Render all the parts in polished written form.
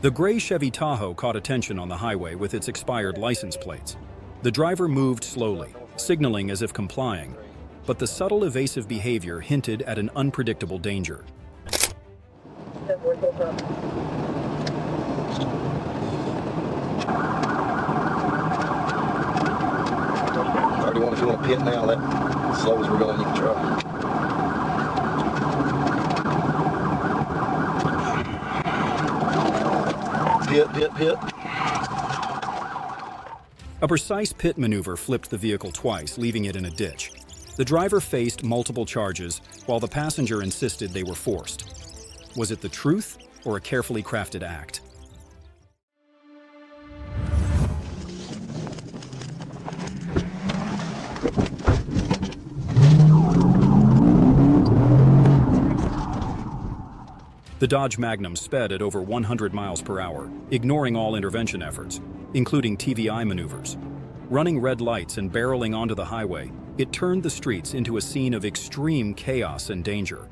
The gray Chevy Tahoe caught attention on the highway with its expired license plates. The driver moved slowly, signaling as if complying, but the subtle evasive behavior hinted at an unpredictable danger. If you want to pit now, as slow as we're going, you can try. Pit. A precise pit maneuver flipped the vehicle twice, leaving it in a ditch. The driver faced multiple charges, while the passenger insisted they were forced. Was it the truth or a carefully crafted act? The Dodge Magnum sped at over 100 miles per hour, ignoring all intervention efforts, including TVI maneuvers. Running red lights and barreling onto the highway, it turned the streets into a scene of extreme chaos and danger.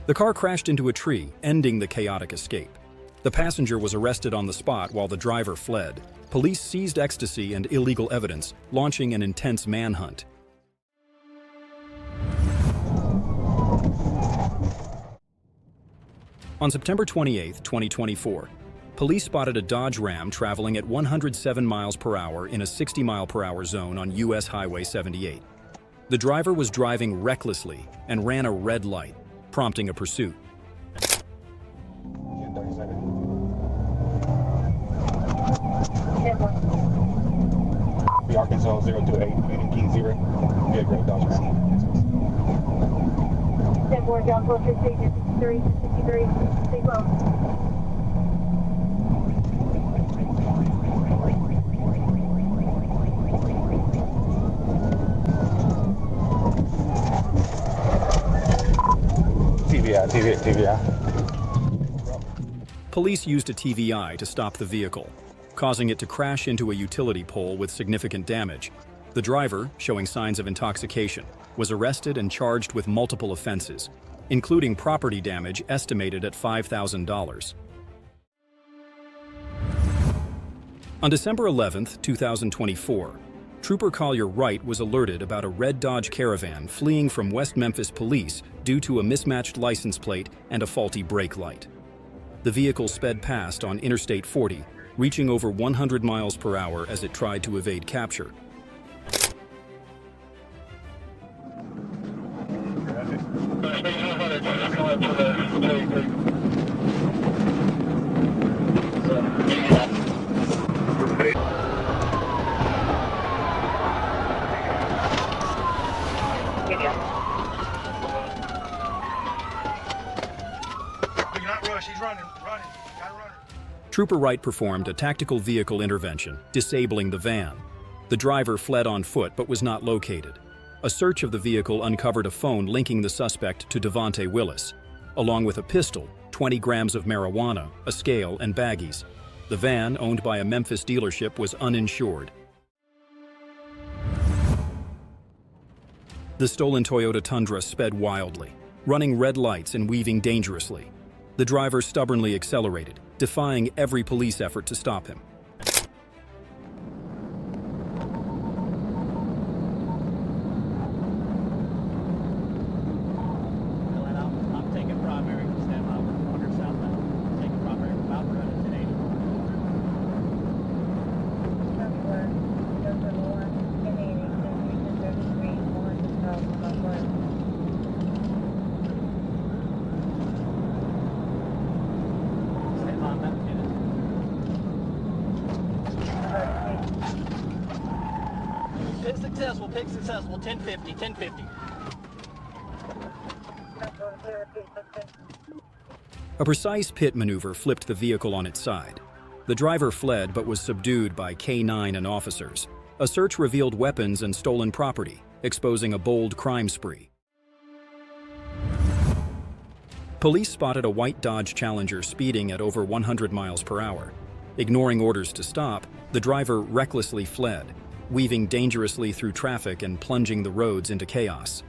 The car crashed into a tree, ending the chaotic escape. The passenger was arrested on the spot while the driver fled. Police seized ecstasy and illegal evidence, launching an intense manhunt. On September 28, 2024, police spotted a Dodge Ram traveling at 107 miles per hour in a 60-mile-per-hour zone on US Highway 78. The driver was driving recklessly and ran a red light, prompting a pursuit. Arkansas 028, Union Key 0. Good, great, Dodge. 10-4, John 415, 63, 63, stay low. TVI. Police used a TVI to stop the vehicle, causing it to crash into a utility pole with significant damage. The driver, showing signs of intoxication, was arrested and charged with multiple offenses, including property damage estimated at $5,000. On December 11, 2024, Trooper Collier Wright was alerted about a red Dodge Caravan fleeing from West Memphis police due to a mismatched license plate and a faulty brake light. The vehicle sped past on Interstate 40, reaching over 100 miles per hour as it tried to evade capture. Trooper Wright performed a tactical vehicle intervention, disabling the van. The driver fled on foot but was not located. A search of the vehicle uncovered a phone linking the suspect to Devontae Willis, along with a pistol, 20 grams of marijuana, a scale, and baggies. The van, owned by a Memphis dealership, was uninsured. The stolen Toyota Tundra sped wildly, running red lights and weaving dangerously. The driver stubbornly accelerated, defying every police effort to stop him. I'm taking primary, stand by 100 southbound. Taking primary, about running 1080. Stand by, I'm about to get it. Pick successful, 1050, 1050. A precise pit maneuver flipped the vehicle on its side. The driver fled but was subdued by K9 and officers. A search revealed weapons and stolen property, exposing a bold crime spree. Police spotted a white Dodge Challenger speeding at over 100 miles per hour. Ignoring orders to stop, the driver recklessly fled, weaving dangerously through traffic and plunging the roads into chaos.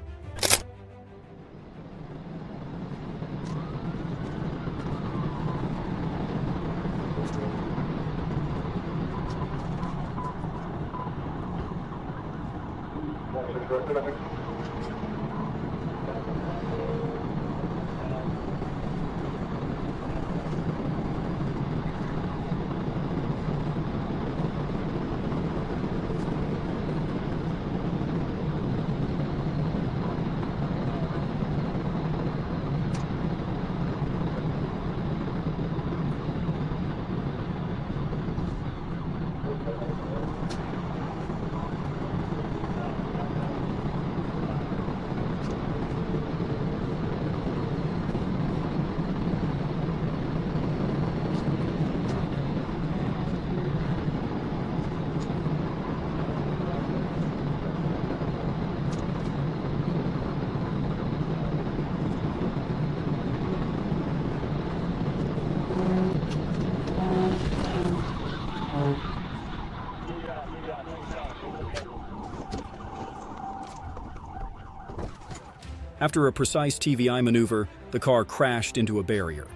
After a precise TVI maneuver, the car crashed into a barrier.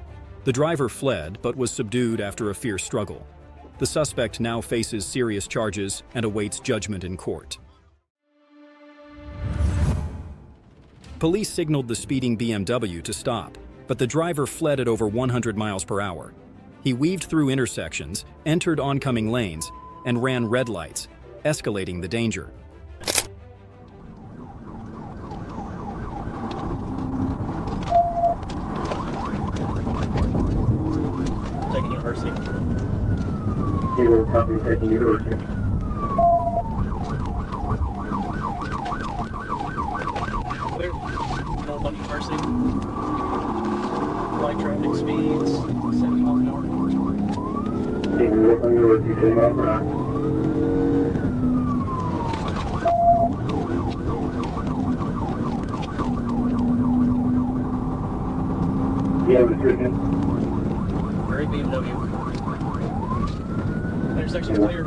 The driver fled but was subdued after a fierce struggle. The suspect now faces serious charges and awaits judgment in court. Police signaled the speeding BMW to stop, but the driver fled at over 100 miles per hour. He weaved through intersections, entered oncoming lanes, and ran red lights, escalating the danger. Taking University. Zero copy, taking University. Clear. North on University. Light traffic speeds, 70 miles an hour. Taking North on University, 10 miles per hour. Yeah, restriction. Very BMW. Intersection's clear.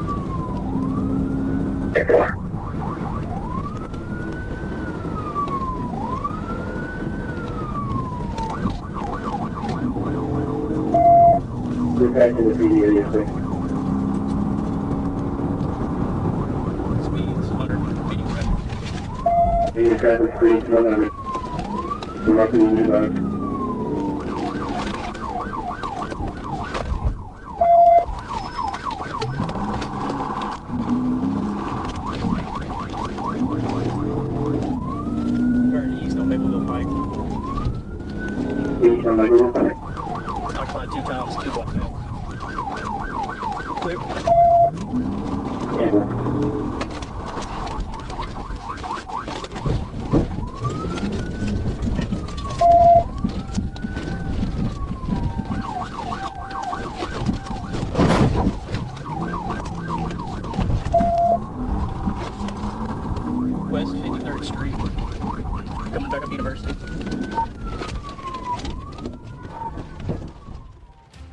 We're back in the PD area, sir. Speeds 100, medium traffic. Medium traffic, speeds 100. We're up in the new line. Turn east on Mapleville Pike. Occupied 2 times, 2 block now. Clear. West 53rd Street. Coming back up University.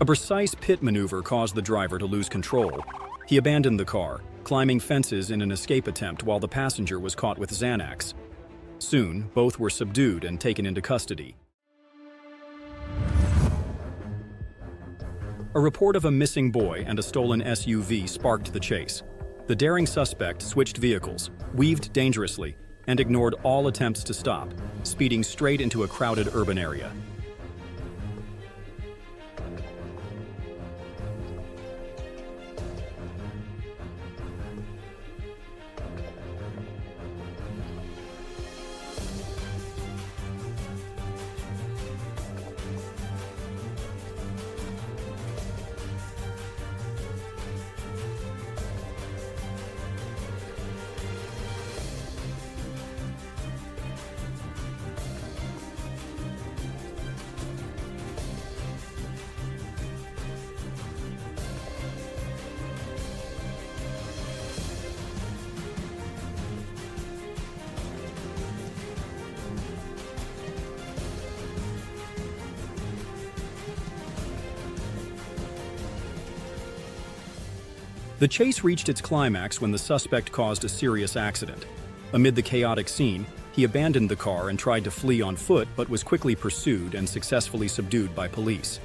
A precise pit maneuver caused the driver to lose control. He abandoned the car, climbing fences in an escape attempt while the passenger was caught with Xanax. Soon, both were subdued and taken into custody. A report of a missing boy and a stolen SUV sparked the chase. The daring suspect switched vehicles, weaved dangerously, and ignored all attempts to stop, speeding straight into a crowded urban area. The chase reached its climax when the suspect caused a serious accident. Amid the chaotic scene, he abandoned the car and tried to flee on foot but was quickly pursued and successfully subdued by police.